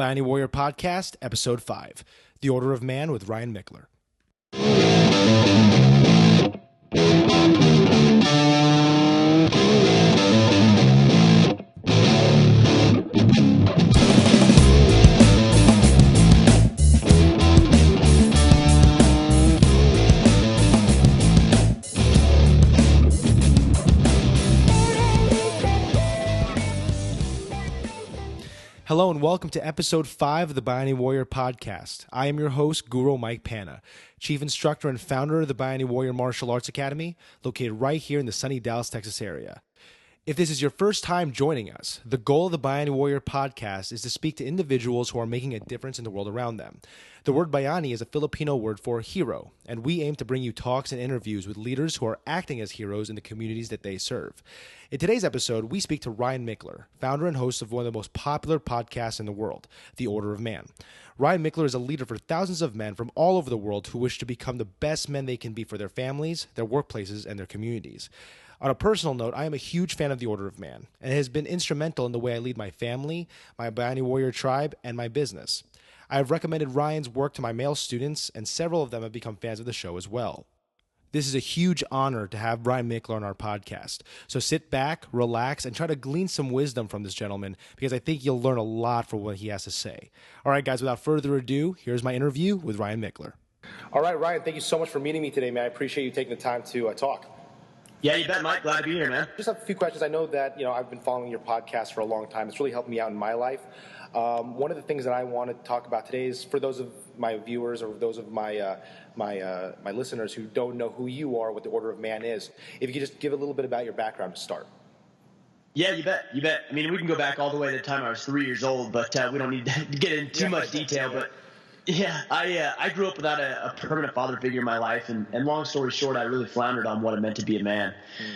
Bayani Warrior Podcast, Episode 5, The Order of Man with Ryan Michler. Hello and welcome to Episode 5 of the Bayani Warrior Podcast. I am your host, Guru Mike Panna, Chief Instructor and Founder of the Bayani Warrior Martial Arts Academy, located right here in the sunny Dallas, Texas area. If this is your first time joining us, the goal of the Bayani Warrior Podcast is to speak to individuals who are making a difference in the world around them. The word Bayani is a Filipino word for hero, and we aim to bring you talks and interviews with leaders who are acting as heroes in the communities that they serve. In today's episode, we speak to Ryan Michler, founder and host of one of the most popular podcasts in the world, The Order of Man. Ryan Michler is a leader for thousands of men from all over the world who wish to become the best men they can be for their families, their workplaces, and their communities. On a personal note, I am a huge fan of the Order of Man, and it has been instrumental in the way I lead my family, my Bayani Warrior tribe, and my business. I have recommended Ryan's work to my male students, and several of them have become fans of the show as well. This is a huge honor to have Ryan Michler on our podcast. So sit back, relax, and try to glean some wisdom from this gentleman, because I think you'll learn a lot from what he has to say. All right, guys, without further ado, here's my interview with Ryan Michler. All right, Ryan, thank you so much for meeting me today, man. I appreciate you taking the time to talk. Yeah, you bet, Mike. Glad to be here, man. Just have a few questions. I know that, I've been following your podcast for a long time. It's really helped me out in my life. One of the things that I want to talk about today is for those of my viewers or those of my my listeners who don't know who you are, what the Order of Man is. If you could just give a little bit about your background to start. Yeah, you bet. You bet. I mean, we can go back all the way to the time I was 3 years old, but we don't need to get into too much detail. But yeah, I grew up without a permanent father figure in my life, and long story short, I really floundered on what it meant to be a man.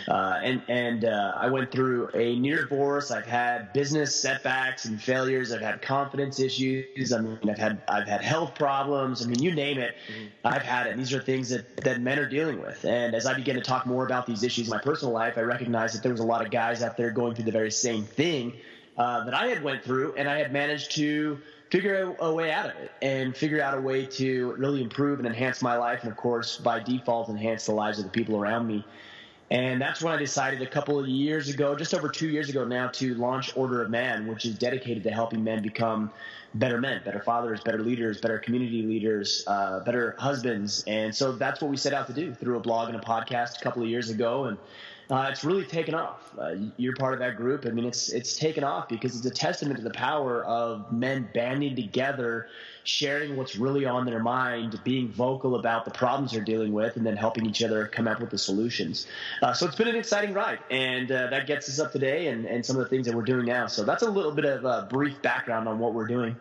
I went through a near divorce. I've had business setbacks and failures. I've had confidence issues. I mean, I've had health problems. I mean, you name it, I've had it. And these are things that men are dealing with. And as I began to talk more about these issues in my personal life, I recognized that there was a lot of guys out there going through the very same thing that I had went through, and I had managed to figure a way out of it and figure out a way to really improve and enhance my life, and of course by default enhance the lives of the people around me. And that's when I decided a couple of years ago, just over 2 years ago now, to launch Order of Man, which is dedicated to helping men become better men, better fathers, better leaders, better community leaders, better husbands. And so that's what we set out to do through a blog and a podcast a couple of years ago. And it's really taken off. You're part of that group. I mean, it's taken off because it's a testament to the power of men banding together, sharing what's really on their mind, being vocal about the problems they're dealing with, and then helping each other come up with the solutions. So it's been an exciting ride, and that gets us up today and some of the things that we're doing now. So that's a little bit of a brief background on what we're doing.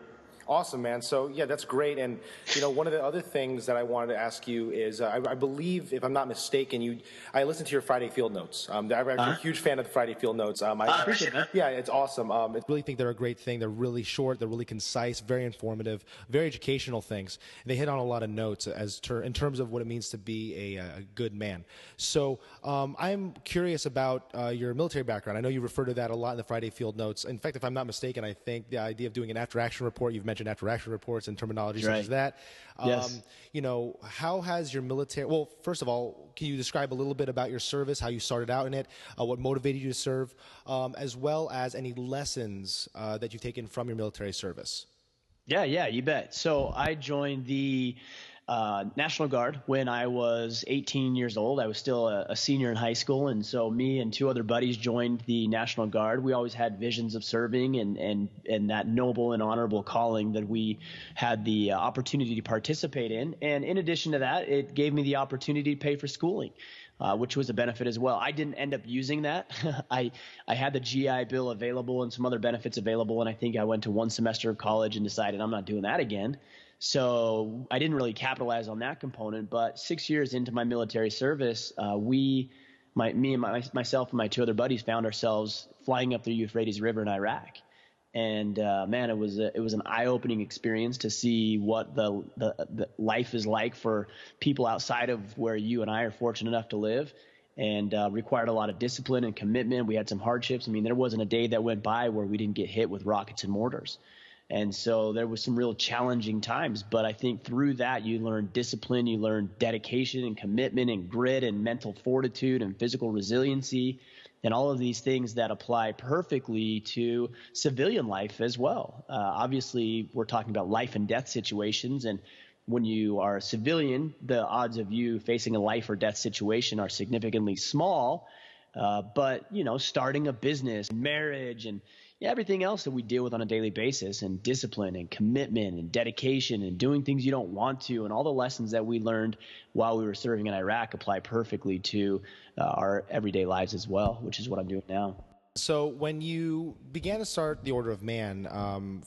Awesome, man. So, yeah, that's great. And, one of the other things that I wanted to ask you is I believe, if I'm not mistaken, I listened to your Friday Field Notes. I'm actually a huge fan of the Friday Field Notes. I appreciate that. Yeah, it's awesome. I really think they're a great thing. They're really short. They're really concise, very informative, very educational things. And they hit on a lot of notes in terms of what it means to be a good man. So I'm curious about your military background. I know you refer to that a lot in the Friday Field Notes. In fact, if I'm not mistaken, I think the idea of doing an after-action report, you've mentioned after-action reports and terminology such as that. Yes. How has your military – well, first of all, can you describe a little bit about your service, how you started out in it, what motivated you to serve, as well as any lessons that you've taken from your military service? Yeah, you bet. So I joined the National Guard when I was 18 years old. I was still a senior in high school, and so me and two other buddies joined the National Guard. We always had visions of serving and that noble and honorable calling that we had the opportunity to participate in. And in addition to that, it gave me the opportunity to pay for schooling, which was a benefit as well. I didn't end up using that. I had the GI Bill available and some other benefits available, and I think I went to one semester of college and decided I'm not doing that again. So I didn't really capitalize on that component. But 6 years into my military service, myself and my two other buddies found ourselves flying up the Euphrates River in Iraq. And man, it was an eye-opening experience to see what the life is like for people outside of where you and I are fortunate enough to live, and required a lot of discipline and commitment. We had some hardships. I mean, there wasn't a day that went by where we didn't get hit with rockets and mortars. And so there was some real challenging times, but I think through that you learn discipline, you learn dedication and commitment and grit and mental fortitude and physical resiliency and all of these things that apply perfectly to civilian life as well. Obviously, we're talking about life and death situations, and when you are a civilian, the odds of you facing a life or death situation are significantly small. But, starting a business, marriage, and everything else that we deal with on a daily basis, and discipline and commitment and dedication and doing things you don't want to, and all the lessons that we learned while we were serving in Iraq apply perfectly to our everyday lives as well, which is what I'm doing now. So when you began to start the Order of Man,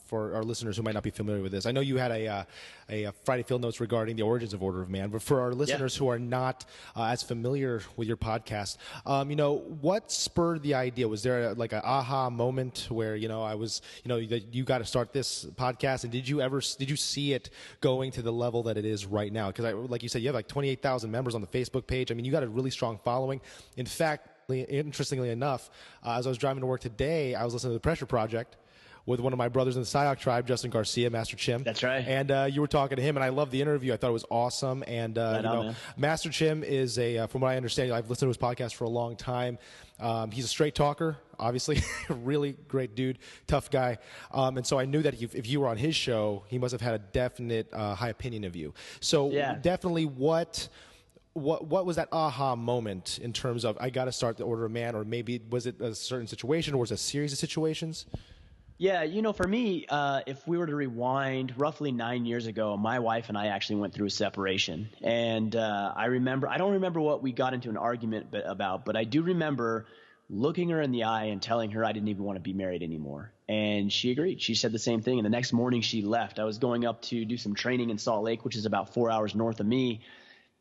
for our listeners who might not be familiar with this, I know you had a Friday Field Notes regarding the origins of Order of Man, but for our listeners who are not as familiar with your podcast, what spurred the idea? Was there an aha moment where, I was, that you got to start this podcast, and did you see it going to the level that it is right now? Because like you said, you have 28,000 members on the Facebook page. I mean, you got a really strong following. In fact, interestingly enough, as I was driving to work today, I was listening to The Pressure Project with one of my brothers in the Psyoc tribe, Justin Garcia, Master Chim. That's right. And you were talking to him, and I loved the interview. I thought it was awesome. And Master Chim is from what I understand, I've listened to his podcast for a long time. He's a straight talker, obviously, really great dude, tough guy. And so I knew that if you were on his show, he must have had a definite high opinion of you. So definitely, what was that aha moment in terms of I got to start the Order of Man, or maybe was it a certain situation, or was it a series of situations? Yeah, for me, if we were to rewind roughly 9 years ago, my wife and I actually went through a separation. And I don't remember what we got into an argument about, but I do remember looking her in the eye and telling her I didn't even want to be married anymore. And she agreed. She said the same thing. And the next morning she left. I was going up to do some training in Salt Lake, which is about 4 hours north of me.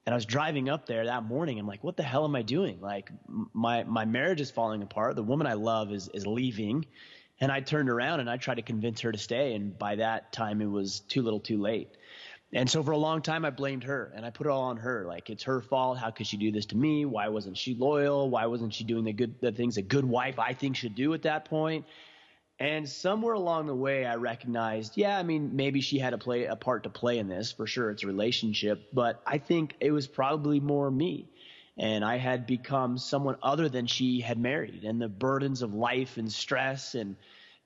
And I was driving up there that morning. I'm like, what the hell am I doing? Like, my marriage is falling apart. The woman I love is leaving. And I turned around and I tried to convince her to stay. And by that time, it was too little too late. And so for a long time, I blamed her and I put it all on her. Like, it's her fault. How could she do this to me? Why wasn't she loyal? Why wasn't she doing the things a good wife I think should do at that point? And somewhere along the way, I recognized, maybe she had a part to play in this. For sure, it's a relationship. But I think it was probably more me. And I had become someone other than she had married. And the burdens of life and stress and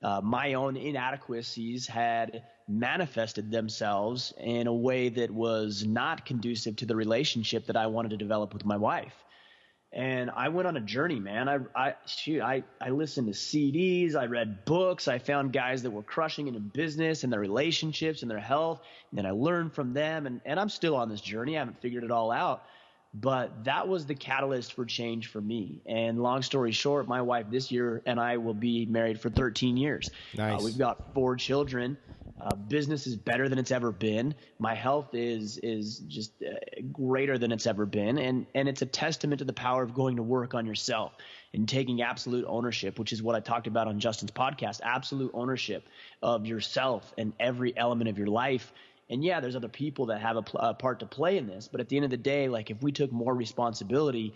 my own inadequacies had manifested themselves in a way that was not conducive to the relationship that I wanted to develop with my wife. And I went on a journey, man. I listened to CDs, I read books, I found guys that were crushing it in business and their relationships and their health, and then I learned from them, and I'm still on this journey. I haven't figured it all out, but that was the catalyst for change for me. And long story short, my wife this year and I will be married for 13 years. Nice. We've got 4 children. Business is better than it's ever been. My health is just greater than it's ever been. And it's a testament to the power of going to work on yourself and taking absolute ownership, which is what I talked about on Justin's podcast, absolute ownership of yourself and every element of your life. And yeah, there's other people that have a part to play in this. But at the end of the day, like, if we took more responsibility,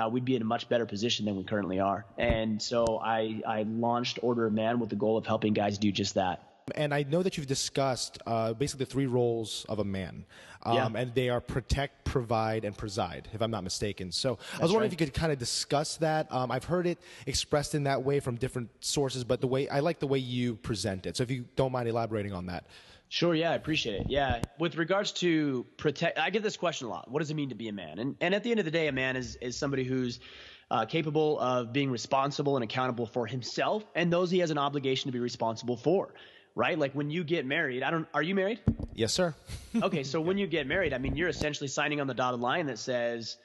we'd be in a much better position than we currently are. And so I launched Order of Man with the goal of helping guys do just that. And I know that you've discussed basically the 3 roles of a man, and they are protect, provide, and preside, if I'm not mistaken. So I was wondering if you could kind of discuss that. I've heard it expressed in that way from different sources, but I like the way you present it. So if you don't mind elaborating on that. Sure. Yeah, I appreciate it. Yeah. With regards to protect, I get this question a lot. What does it mean to be a man? And at the end of the day, a man is somebody who's capable of being responsible and accountable for himself and those he has an obligation to be responsible for. Right? Like, when you get married, are you married? Yes, sir. Okay. So when you get married, you're essentially signing on the dotted line that says,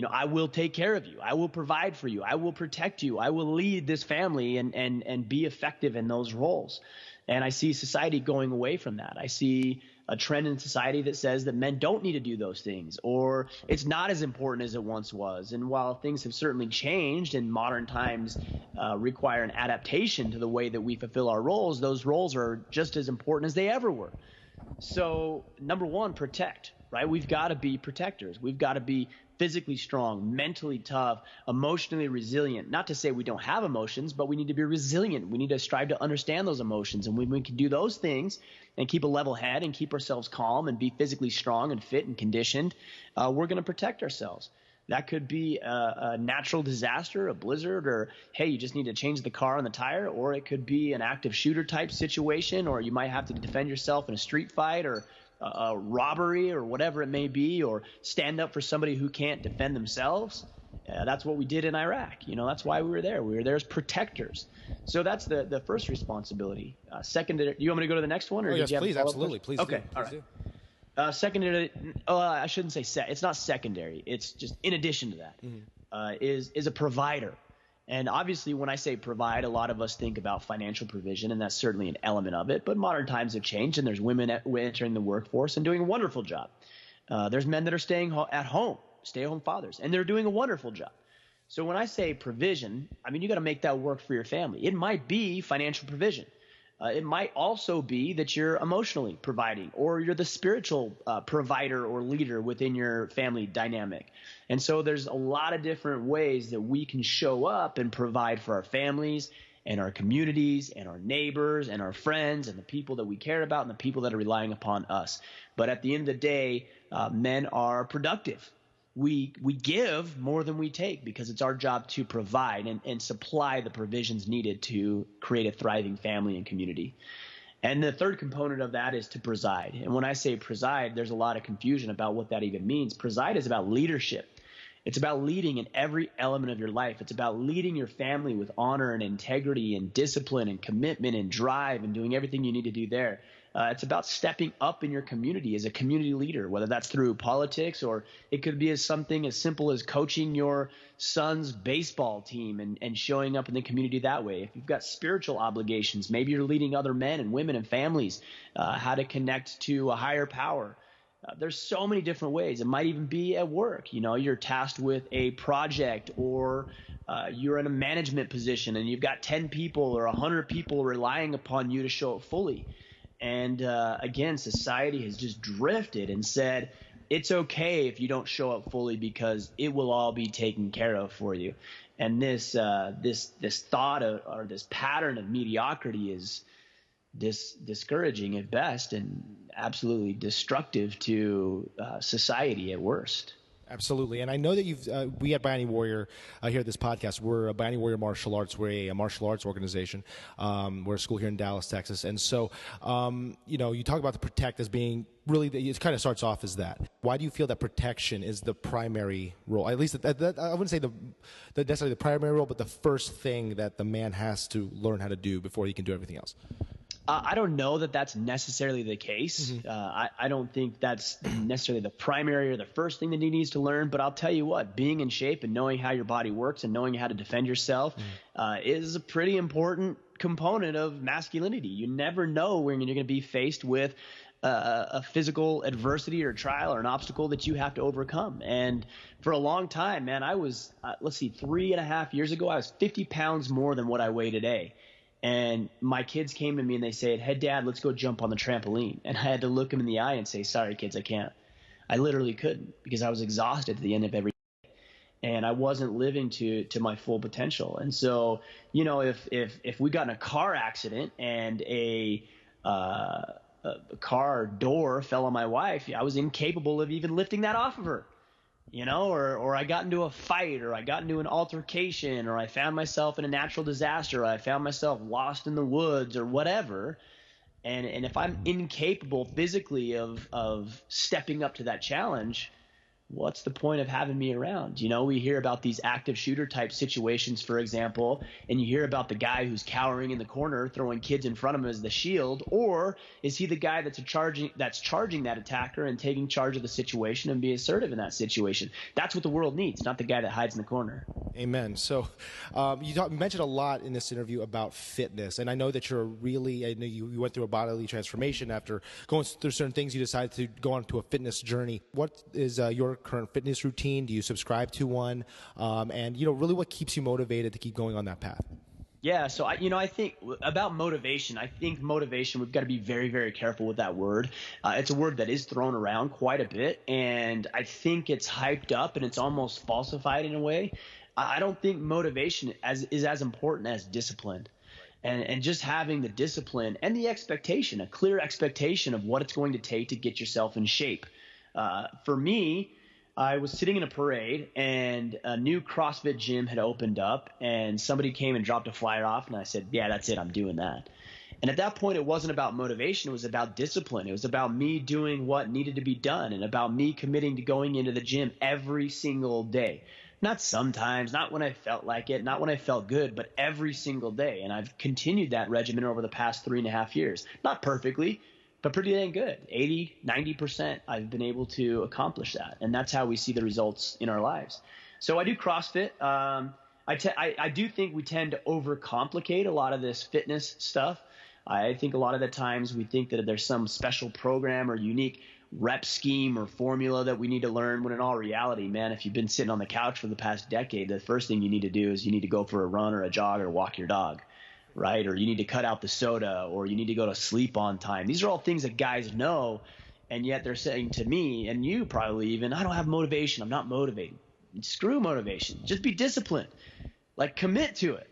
I will take care of you. I will provide for you. I will protect you. I will lead this family and be effective in those roles. And I see society going away from that. I see a trend in society that says that men don't need to do those things, or it's not as important as it once was. And while things have certainly changed and modern times require an adaptation to the way that we fulfill our roles, those roles are just as important as they ever were. So number one, protect, right? We've got to be protectors. We've got to be physically strong, mentally tough, emotionally resilient. Not to say we don't have emotions, but we need to be resilient. We need to strive to understand those emotions. And when we can do those things and keep a level head and keep ourselves calm and be physically strong and fit and conditioned, we're going to protect ourselves. That could be a natural disaster, a blizzard, or, hey, you just need to change the car on the tire, or it could be an active shooter type situation, or you might have to defend yourself in a street fight or a robbery or whatever it may be, or stand up for somebody who can't defend themselves. That's what we did in Iraq. That's why we were there. We were there as protectors. So that's the first responsibility. Second, do you want me to go to the next one? Or yes, please, absolutely. Please okay, do. all right. Secondary, I shouldn't say it's not secondary. It's just in addition to that, is a provider. And obviously, when I say provide, a lot of us think about financial provision, and that's certainly an element of it. But modern times have changed, and there's women entering the workforce and doing a wonderful job. There's men that are staying at home, stay-at-home fathers, and they're doing a wonderful job. So when I say provision, I mean, you got to make that work for your family. It might be financial provision. It might also be that you're emotionally providing, or you're the spiritual provider or leader within your family dynamic. And so there's a lot of different ways that we can show up and provide for our families and our communities and our neighbors and our friends and the people that we care about and the people that are relying upon us. But at the end of the day, men are productive. We give more than we take because it's our job to provide and supply the provisions needed to create a thriving family and community. And the third component of that is to preside. And when I say preside, there's a lot of confusion about what that even means. Preside is about leadership. It's about leading in every element of your life. It's about leading your family with honor and integrity and discipline and commitment and drive and doing everything you need to do there. It's about stepping up in your community as a community leader, whether that's through politics or it could be something as simple as coaching your son's baseball team and showing up in the community that way. If you've got spiritual obligations, maybe you're leading other men and women and families how to connect to a higher power. There's so many different ways. It might even be at work. You're tasked with a project, or you're in a management position and you've got 10 people or 100 people relying upon you to show up fully. And again, society has just drifted and said, it's okay if you don't show up fully because it will all be taken care of for you. And this thought or this pattern of mediocrity is discouraging at best and absolutely destructive to society at worst. Absolutely. And I know that we at Bayani Warrior here at this podcast, we're a Bayani Warrior Martial Arts. We're a martial arts organization. We're a school here in Dallas, Texas. And so, you talk about the protect as being really, it kind of starts off as that. Why do you feel that protection is the primary role? At least I wouldn't say necessarily the primary role, but the first thing that the man has to learn how to do before he can do everything else. I don't know that that's necessarily the case. I don't think that's necessarily the primary or the first thing that he needs to learn. But I'll tell you what, being in shape and knowing how your body works and knowing how to defend yourself is a pretty important component of masculinity. You never know when you're going to be faced with a physical adversity or trial or an obstacle that you have to overcome. And for a long time, man, I was, 3.5 years ago, I was 50 pounds more than what I weigh today. And my kids came to me and they said, "Hey, Dad, let's go jump on the trampoline." And I had to look them in the eye and say, "Sorry, kids, I can't." I literally couldn't because I was exhausted at the end of every day. And I wasn't living to my full potential. And so, if we got in a car accident and a car door fell on my wife, I was incapable of even lifting that off of her. Or I got into a fight, or I got into an altercation, or I found myself in a natural disaster, or I found myself lost in the woods or whatever. And if I'm incapable physically of stepping up to that challenge, what's the point of having me around? We hear about these active shooter type situations, for example, and you hear about the guy who's cowering in the corner, throwing kids in front of him as the shield, or is he the guy that's charging that attacker and taking charge of the situation and be assertive in that situation? That's what the world needs, not the guy that hides in the corner. Amen. So you mentioned a lot in this interview about fitness, and I know that I know you went through a bodily transformation after going through certain things. You decided to go on to a fitness journey. What is your current fitness routine? Do you subscribe to one? And really what keeps you motivated to keep going on that path? Yeah, so I think about motivation. I think motivation, we've got to be very, very careful with that word. It's a word that is thrown around quite a bit, and I think it's hyped up and it's almost falsified in a way. I don't think motivation is as important as discipline, and just having the discipline and the expectation, a clear expectation of what it's going to take to get yourself in shape. For me, I was sitting in a parade and a new CrossFit gym had opened up and somebody came and dropped a flyer off and I said, yeah, that's it. I'm doing that. And at that point, it wasn't about motivation. It was about discipline. It was about me doing what needed to be done and about me committing to going into the gym every single day. Not sometimes, not when I felt like it, not when I felt good, but every single day. And I've continued that regimen over the past 3.5 years. Not perfectly, but pretty dang good. 80, 90% I've been able to accomplish that. And that's how we see the results in our lives. So I do CrossFit. I do think we tend to overcomplicate a lot of this fitness stuff. I think a lot of the times we think that there's some special program or unique rep scheme or formula that we need to learn, when in all reality, man, if you've been sitting on the couch for the past decade, the first thing you need to do is you need to go for a run or a jog or walk your dog. Right? Or you need to cut out the soda, or you need to go to sleep on time. These are all things that guys know, and yet they're saying to me, and you probably even, I don't have motivation. I'm not motivated. Screw motivation. Just be disciplined. Like, commit to it.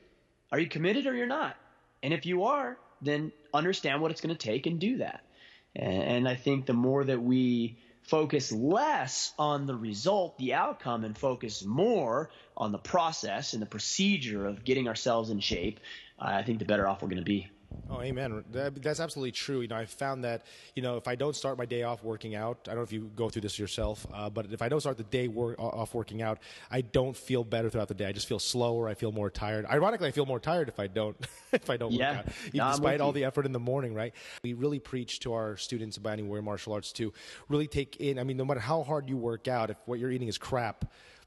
Are you committed or you're not? And if you are, then understand what it's going to take and do that. And I think the more that we focus less on the result, the outcome, and focus more on the process and the procedure of getting ourselves in shape, I think the better off we're going to be. Oh, amen. That's absolutely true. I found that, if I don't start my day off working out, I don't know if you go through this yourself, but if I don't start the day off working out, I don't feel better throughout the day. I just feel slower. I feel more tired. Ironically, I feel more tired if I don't work out, even despite all the effort in the morning, right? We really preach to our students of Bayani Warrior Martial Arts to really take in, no matter how hard you work out, if what you're eating is crap,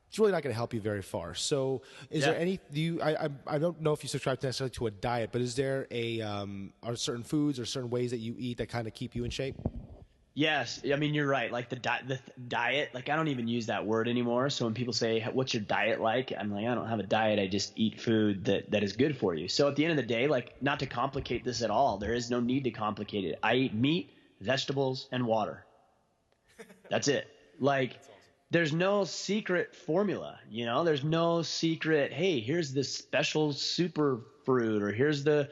it's really not going to help you very far. So is there any, I don't know if you subscribe necessarily to a diet, but is there are certain foods or certain ways that you eat that kind of keep you in shape? Yes. You're right. Like the diet, like I don't even use that word anymore. So when people say, what's your diet like? I'm like, I don't have a diet. I just eat food that is good for you. So at the end of the day, like, not to complicate this at all, there is no need to complicate it. I eat meat, vegetables, and water. That's it. Like, there's no secret formula, there's no secret, hey, here's this special super fruit, or here's the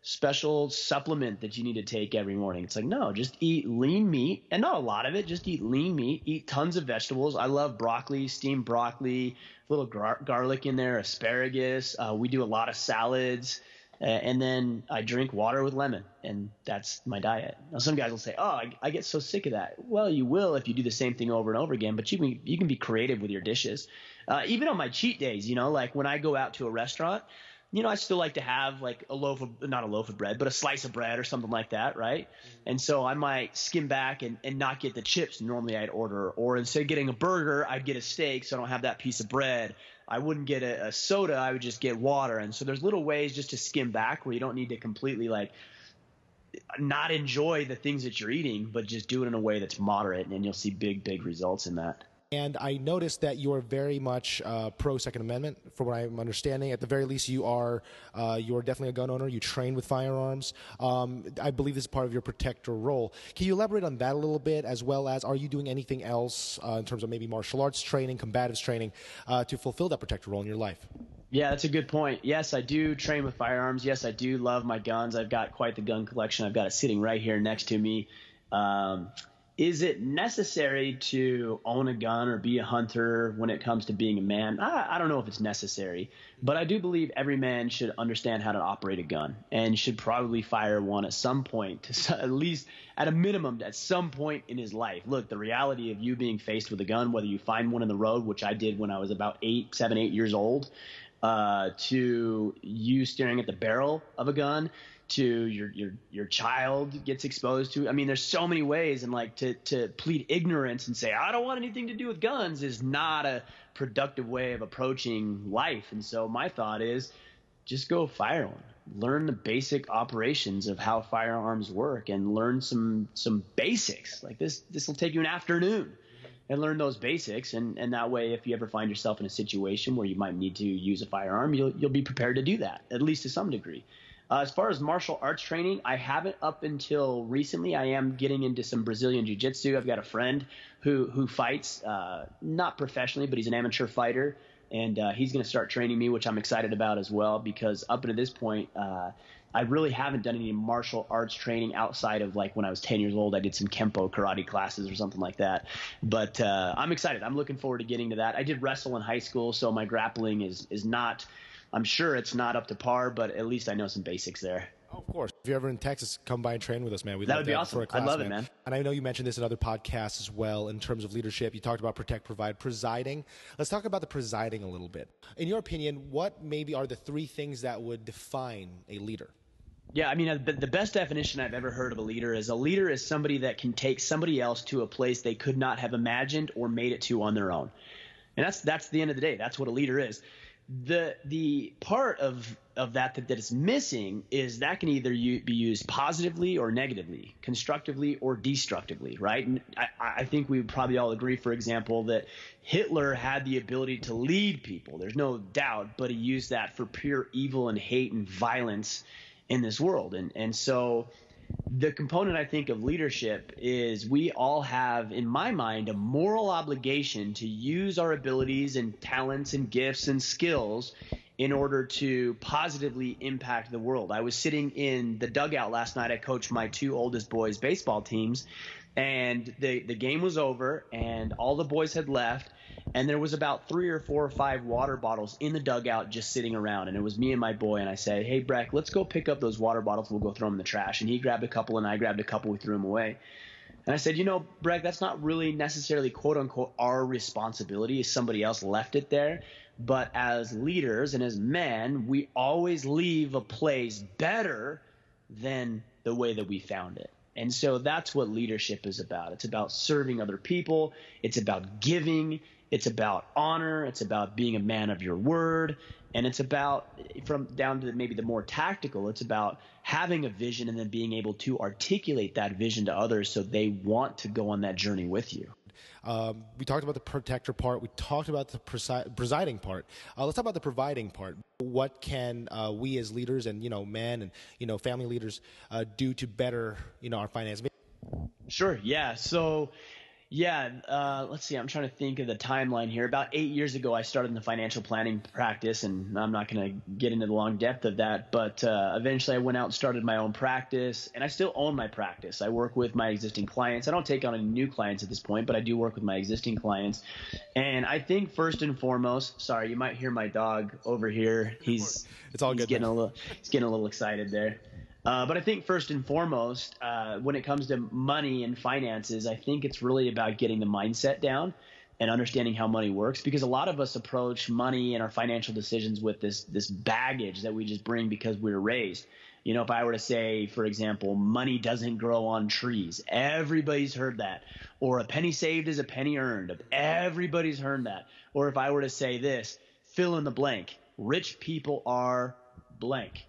special supplement that you need to take every morning. It's like, no, just eat lean meat, and not a lot of it, just eat lean meat, eat tons of vegetables. I love broccoli, steamed broccoli, a little garlic in there, asparagus. We do a lot of salads. And then I drink water with lemon, and that's my diet. Now, some guys will say, oh, I get so sick of that. Well, you will if you do the same thing over and over again, but you can be creative with your dishes. Even on my cheat days, like when I go out to a restaurant, I still like to have like not a loaf of bread, but a slice of bread or something like that, right? And so I might skim back and not get the chips normally I'd order, or instead of getting a burger, I'd get a steak so I don't have that piece of bread. I wouldn't get a soda. I would just get water. And so there's little ways just to skim back where you don't need to completely like not enjoy the things that you're eating, but just do it in a way that's moderate, and you'll see big, big results in that. And I noticed that you are very much pro Second Amendment, from what I'm understanding. At the very least, you're definitely a gun owner. You train with firearms. I believe this is part of your protector role. Can you elaborate on that a little bit, as well as are you doing anything else in terms of maybe martial arts training, combatives training, to fulfill that protector role in your life? Yeah, that's a good point. Yes, I do train with firearms. Yes, I do love my guns. I've got quite the gun collection. I've got it sitting right here next to me. Is it necessary to own a gun or be a hunter when it comes to being a man? I don't know if it's necessary, but I do believe every man should understand how to operate a gun and should probably fire one at some point, at least at a minimum, at some point in his life. Look, the reality of you being faced with a gun, whether you find one in the road, which I did when I was about 7, 8 years old, to you staring at the barrel of a gun, to your child gets exposed to. There's so many ways, and like to plead ignorance and say I don't want anything to do with guns is not a productive way of approaching life. And so my thought is just go fire one. Learn the basic operations of how firearms work, and learn some basics. Like this will take you an afternoon. and learn those basics. And that way, if you ever find yourself in a situation where you might need to use a firearm, you'll be prepared to do that, at least to some degree. As far as martial arts training, I haven't up until recently. I am getting into some Brazilian jiu-jitsu. I've got a friend who fights, not professionally, but he's an amateur fighter. And he's going to start training me, which I'm excited about as well, because up until this point, I really haven't done any martial arts training outside of like when I was 10 years old. I did some Kempo karate classes or something like that. But I'm excited. I'm looking forward to getting to that. I did wrestle in high school, so my grappling is not – I'm sure it's not up to par, but at least I know some basics there. Oh, of course. If you're ever in Texas, come by and train with us, man. That would be awesome. For a class, I'd love it, man. And I know you mentioned this in other podcasts as well in terms of leadership. You talked about protect, provide, presiding. Let's talk about the presiding a little bit. In your opinion, what maybe are the 3 things that would define a leader? Yeah, I mean, the best definition I've ever heard of a leader is somebody that can take somebody else to a place they could not have imagined or made it to on their own. And that's the end of the day. That's what a leader is. The part of that is missing is that can either be used positively or negatively, constructively or destructively, right? And I think we would probably all agree, for example, that Hitler had the ability to lead people. There's no doubt, but he used that for pure evil and hate and violence in this world. And so the component, I think, of leadership is we all have, in my mind, a moral obligation to use our abilities and talents and gifts and skills in order to positively impact the world. I was sitting in the dugout last night. I coached my 2 oldest boys' baseball teams, and the game was over, and all the boys had left, and there was about 3 or 4 or 5 water bottles in the dugout just sitting around, and it was me and my boy, and I said, hey, Breck, let's go pick up those water bottles. We'll go throw them in the trash. And he grabbed a couple, and I grabbed a couple. We threw them away. And I said, Breck, that's not really necessarily, quote unquote, our responsibility if somebody else left it there. But as leaders and as men, we always leave a place better than the way that we found it. And so that's what leadership is about. It's about serving other people. It's about giving. It's about honor. It's about being a man of your word. And it's about, from down to maybe the more tactical, it's about having a vision and then being able to articulate that vision to others so they want to go on that journey with you. We talked about the protector part. We talked about the presiding part. Let's talk about the providing part. What can we as leaders and, men and, family leaders do to better, our finances? Sure. Yeah. So, let's see. I'm trying to think of the timeline here. About 8 years ago, I started in the financial planning practice, and I'm not going to get into the long depth of that, but eventually I went out and started my own practice, and I still own my practice. I work with my existing clients. I don't take on any new clients at this point, but I do work with my existing clients. And I think first and foremost, sorry, you might hear my dog over here. He's getting a little excited there. But I think first and foremost, when it comes to money and finances, I think it's really about getting the mindset down and understanding how money works, because a lot of us approach money and our financial decisions with this baggage that we just bring because we were raised. If I were to say, for example, money doesn't grow on trees, everybody's heard that. Or a penny saved is a penny earned. Everybody's heard that. Or if I were to say this, fill in the blank, rich people are blank.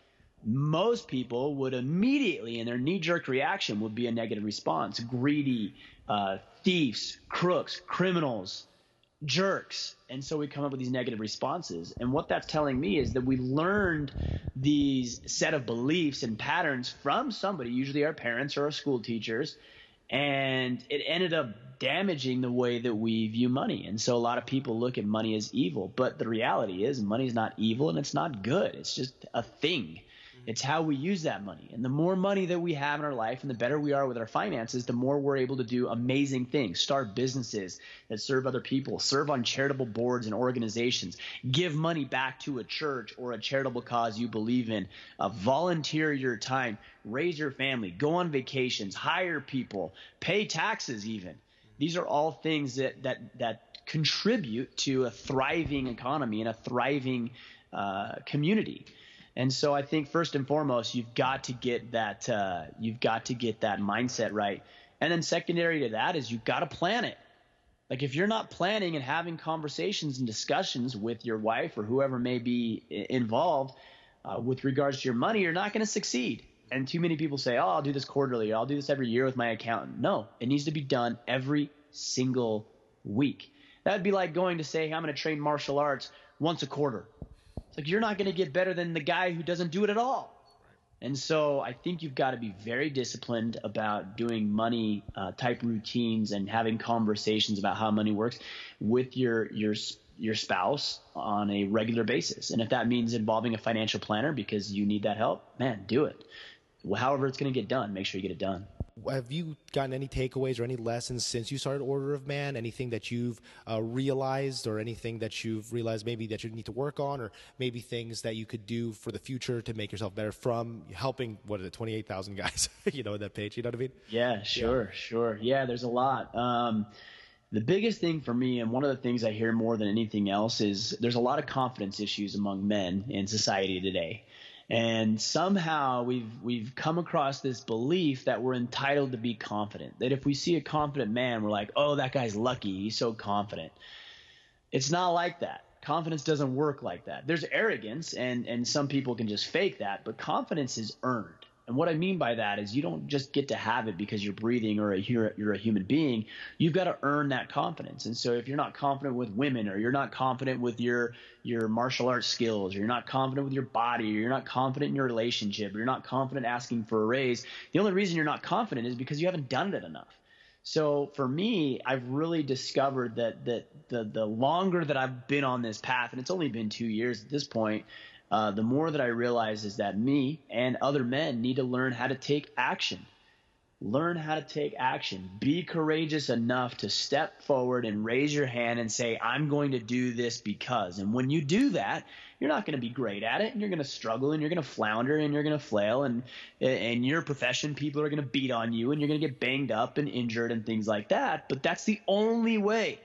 Most people would immediately, in their knee-jerk reaction, would be a negative response. Greedy, thieves, crooks, criminals, jerks. And so we come up with these negative responses. And what that's telling me is that we learned these set of beliefs and patterns from somebody, usually our parents or our school teachers, and it ended up damaging the way that we view money. And so a lot of people look at money as evil. But the reality is money is not evil and it's not good. It's just a thing. It's how we use that money. And the more money that we have in our life and the better we are with our finances, the more we're able to do amazing things, start businesses that serve other people, serve on charitable boards and organizations, give money back to a church or a charitable cause you believe in, volunteer your time, raise your family, go on vacations, hire people, pay taxes even. These are all things that contribute to a thriving economy and a thriving community. And so I think first and foremost, you've got to get that mindset right. And then secondary to that is you've got to plan it. Like if you're not planning and having conversations and discussions with your wife or whoever may be involved with regards to your money, you're not going to succeed. And too many people say, oh, I'll do this quarterly. I'll do this every year with my accountant. No, it needs to be done every single week. That'd be like going to say, I'm going to train martial arts once a quarter. It's like you're not going to get better than the guy who doesn't do it at all. And so I think you've got to be very disciplined about doing money type routines and having conversations about how money works with your spouse on a regular basis. And if that means involving a financial planner because you need that help, man, do it. However it's going to get done, make sure you get it done. Have you gotten any takeaways or any lessons since you started Order of Man? Anything that you've realized, or anything that you've realized maybe that you need to work on, or maybe things that you could do for the future to make yourself better from helping, 28,000 guys, in that page, you know what I mean? Yeah, sure. Yeah, there's a lot. The biggest thing for me, and one of the things I hear more than anything else, is there's a lot of confidence issues among men in society today. And somehow we've come across this belief that we're entitled to be confident, that if we see a confident man, we're like, oh, that guy's lucky. He's so confident. It's not like that. Confidence doesn't work like that. There's arrogance, and some people can just fake that, but confidence is earned. And what I mean by that is you don't just get to have it because you're breathing or you're a human being. You've got to earn that confidence. And so if you're not confident with women, or you're not confident with your martial arts skills, or you're not confident with your body, or you're not confident in your relationship, or you're not confident asking for a raise, the only reason you're not confident is because you haven't done it enough. So for me, I've really discovered that the longer that I've been on this path, and it's only been 2 years at this point, the more that I realize is that me and other men need to learn how to take action. Learn how to take action. Be courageous enough to step forward and raise your hand and say, I'm going to do this because. And when you do that, you're not going to be great at it, and you're going to struggle, and you're going to flounder, and you're going to flail, and in your profession, people are going to beat on you, and you're going to get banged up and injured and things like that. But that's the only way.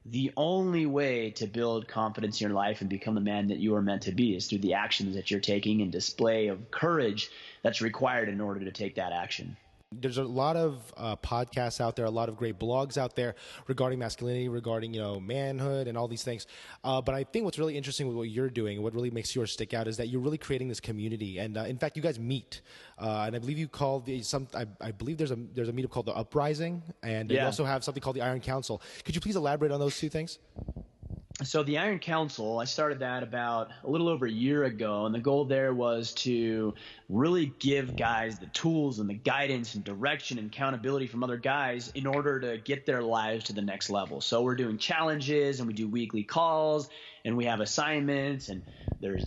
The only way to build confidence in your life and become the man that you are meant to be is through the actions that you're taking and display of courage that's required in order to take that action. There's a lot of podcasts out there, a lot of great blogs out there regarding masculinity, regarding, manhood and all these things. But I think what's really interesting with what you're doing and what really makes yours stick out is that you're really creating this community. And in fact, you guys meet. And I believe you called I believe there's a meetup called the Uprising, and you also have something called the Iron Council. Could you please elaborate on those two things? So the Iron Council, I started that about a little over a year ago, and the goal there was to really give guys the tools and the guidance and direction and accountability from other guys in order to get their lives to the next level. So we're doing challenges, and we do weekly calls, and we have assignments, and there's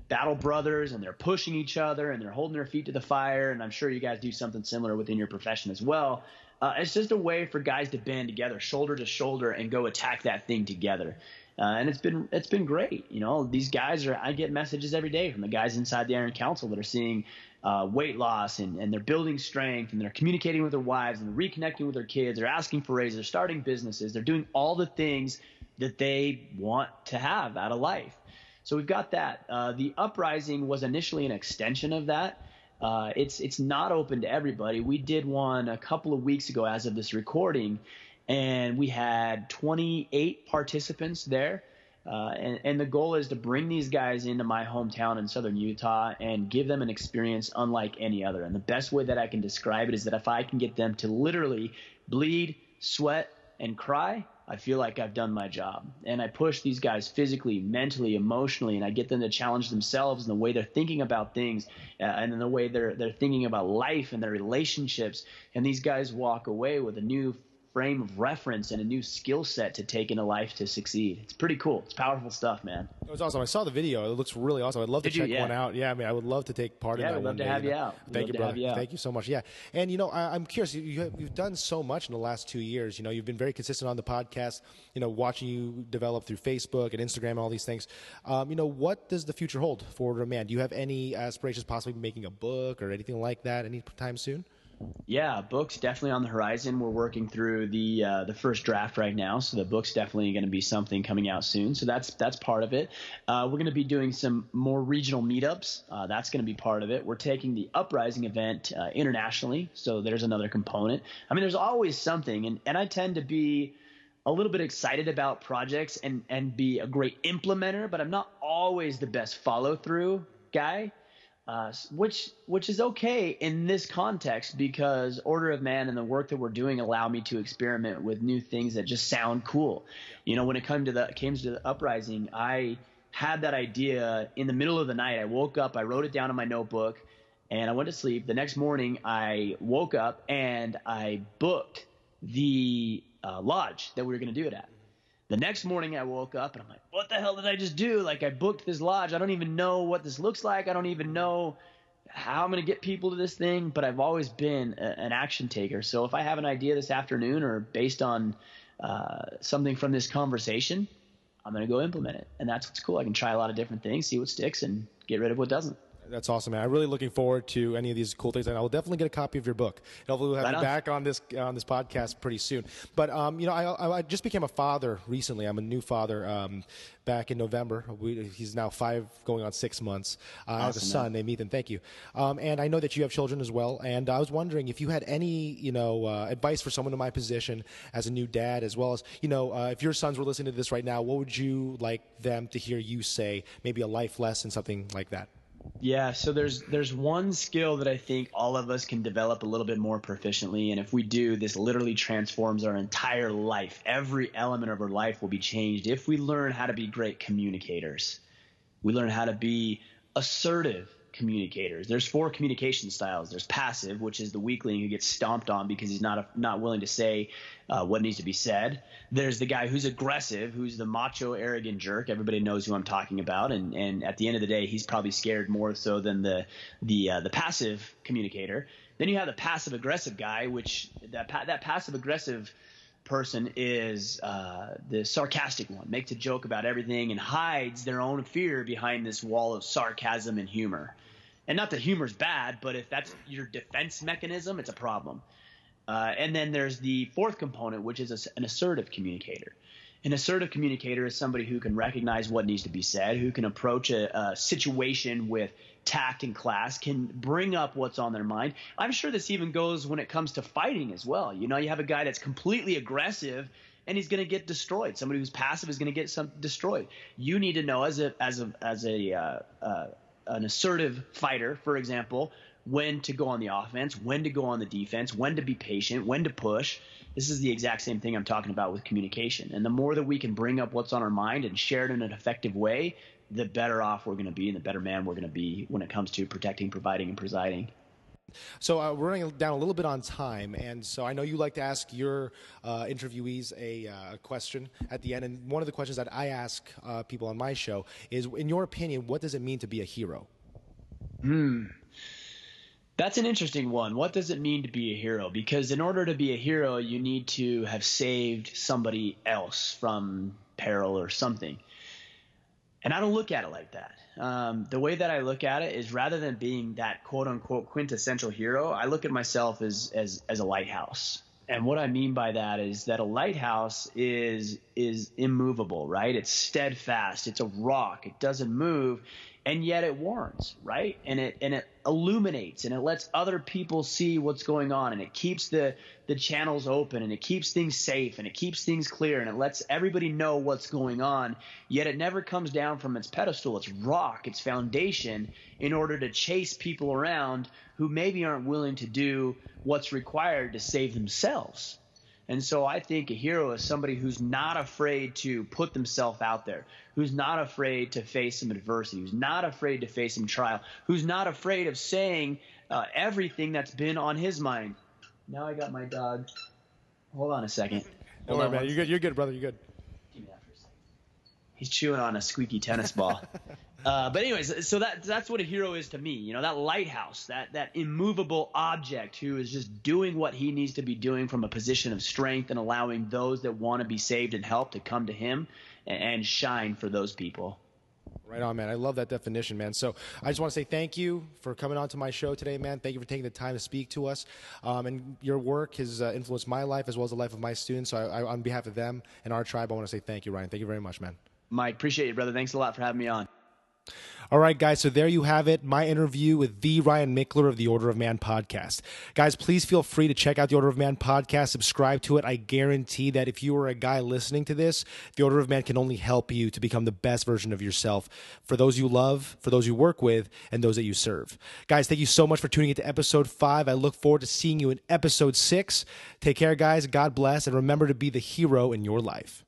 battle brothers, and they're pushing each other, and they're holding their feet to the fire, and I'm sure you guys do something similar within your profession as well. It's just a way for guys to band together, shoulder to shoulder, and go attack that thing together. And it's been great. These guys I get messages every day from the guys inside the Iron Council that are seeing weight loss, and they're building strength, and they're communicating with their wives, and they're reconnecting with their kids. They're asking for raises. They're starting businesses. They're doing all the things that they want to have out of life. So we've got that. The Uprising was initially an extension of that. It's not open to everybody. We did one a couple of weeks ago as of this recording, and we had 28 participants there. And the goal is to bring these guys into my hometown in southern Utah and give them an experience unlike any other. And the best way that I can describe it is that if I can get them to literally bleed, sweat, and cry, I feel like I've done my job. And I push these guys physically, mentally, emotionally, and I get them to challenge themselves in the way they're thinking about things, and in the way they're thinking about life and their relationships. And these guys walk away with a new frame of reference and a new skill set to take into life to succeed. It's pretty cool. It's powerful stuff, man. It was awesome. I saw the video. It looks really awesome. I'd love to check one out. Yeah, I would love to take part in that one. Yeah, we'd love to have you out. Thank you, brother. Thank you so much. Yeah. And, I'm curious. You've done so much in the last 2 years. You've been very consistent on the podcast, watching you develop through Facebook and Instagram and all these things. What does the future hold for Order of Man? Do you have any aspirations possibly making a book or anything like that anytime soon? Yeah, book's definitely on the horizon. We're working through the first draft right now, so the book's definitely going to be something coming out soon. So that's part of it. We're going to be doing some more regional meetups. That's going to be part of it. We're taking the Uprising event internationally, so there's another component. There's always something, and I tend to be a little bit excited about projects and be a great implementer, but I'm not always the best follow-through guy. which is okay in this context because Order of Man and the work that we're doing allow me to experiment with new things that just sound cool. When it came to the uprising, I had that idea in the middle of the night. I woke up, I wrote it down in my notebook, and I went to sleep. The next morning, I woke up and I booked the lodge that we were going to do it at. The next morning I woke up and I'm like, what the hell did I just do? Like, I booked this lodge. I don't even know what this looks like. I don't even know how I'm going to get people to this thing, but I've always been an action taker. So if I have an idea this afternoon or based on something from this conversation, I'm going to go implement it. And that's what's cool. I can try a lot of different things, see what sticks, and get rid of what doesn't. That's awesome, man. I'm really looking forward to any of these cool things, and I will definitely get a copy of your book. Hopefully, we'll have you back on this podcast pretty soon. But I just became a father recently. I'm a new father. Back in November, he's now 5, going on 6 months. I have a son named Ethan. Thank you. And I know that you have children as well. And I was wondering if you had any, advice for someone in my position as a new dad, as well as, if your sons were listening to this right now, what would you like them to hear you say? Maybe a life lesson, something like that. Yeah, so there's one skill that I think all of us can develop a little bit more proficiently, and if we do, this literally transforms our entire life. Every element of our life will be changed if we learn how to be great communicators. We learn how to be assertive communicators. There's 4 communication styles. There's passive, which is the weakling who gets stomped on because he's not willing to say what needs to be said. There's the guy who's aggressive, who's the macho, arrogant jerk. Everybody knows who I'm talking about, and at the end of the day, he's probably scared more so than the passive communicator. Then you have the passive aggressive guy, which that passive aggressive person is the sarcastic one, makes a joke about everything and hides their own fear behind this wall of sarcasm and humor. And not that humor's bad, but if that's your defense mechanism, it's a problem. And then there's the 4th component, which is an assertive communicator. An assertive communicator is somebody who can recognize what needs to be said, who can approach a situation with tact and class, can bring up what's on their mind. I'm sure this even goes when it comes to fighting as well. You have a guy that's completely aggressive and he's going to get destroyed. Somebody who's passive is going to get destroyed. You need to know as an assertive fighter, for example, when to go on the offense, when to go on the defense, when to be patient, when to push. This is the exact same thing I'm talking about with communication. And the more that we can bring up what's on our mind and share it in an effective way, the better off we're going to be and the better man we're going to be when it comes to protecting, providing, and presiding. So we're running down a little bit on time, and so I know you like to ask your interviewees a question at the end, and one of the questions that I ask people on my show is, in your opinion, what does it mean to be a hero? That's an interesting one. What does it mean to be a hero? Because in order to be a hero, you need to have saved somebody else from peril or something. And I don't look at it like that. The way that I look at it is, rather than being that quote-unquote quintessential hero, I look at myself as a lighthouse. And what I mean by that is that a lighthouse is immovable, right? It's steadfast. It's a rock. It doesn't move, and yet it warns, right? And it illuminates, and it lets other people see what's going on, and it keeps the channels open, and it keeps things safe, and it keeps things clear, and it lets everybody know what's going on. Yet it never comes down from its pedestal, its rock, its foundation, in order to chase people around who maybe aren't willing to do what's required to save themselves. And so I think a hero is somebody who's not afraid to put themselves out there, who's not afraid to face some adversity, who's not afraid to face some trial, who's not afraid of saying everything that's been on his mind. Now I got my dog. Hold on a second. Don't worry, man. You're good. You're good, brother. You're good. Give me that for a second. He's chewing on a squeaky tennis ball. But anyways, so that's what a hero is to me. That lighthouse, that immovable object who is just doing what he needs to be doing from a position of strength and allowing those that want to be saved and helped to come to him and shine for those people. Right on, man. I love that definition, man. So I just want to say thank you for coming on to my show today, man. Thank you for taking the time to speak to us. And your work has influenced my life as well as the life of my students. So I, on behalf of them and our tribe, I want to say thank you, Ryan. Thank you very much, man. Mike, appreciate you, brother. Thanks a lot for having me on. All right, guys, so there you have it, my interview with the Ryan Michler of the Order of Man podcast. Guys, please feel free to check out the Order of Man podcast, subscribe to it. I guarantee that if you are a guy listening to this, the Order of Man can only help you to become the best version of yourself for those you love, for those you work with, and those that you serve. Guys, thank you so much for tuning into episode 5. I look forward to seeing you in episode 6. Take care, guys. God bless, and remember to be the hero in your life.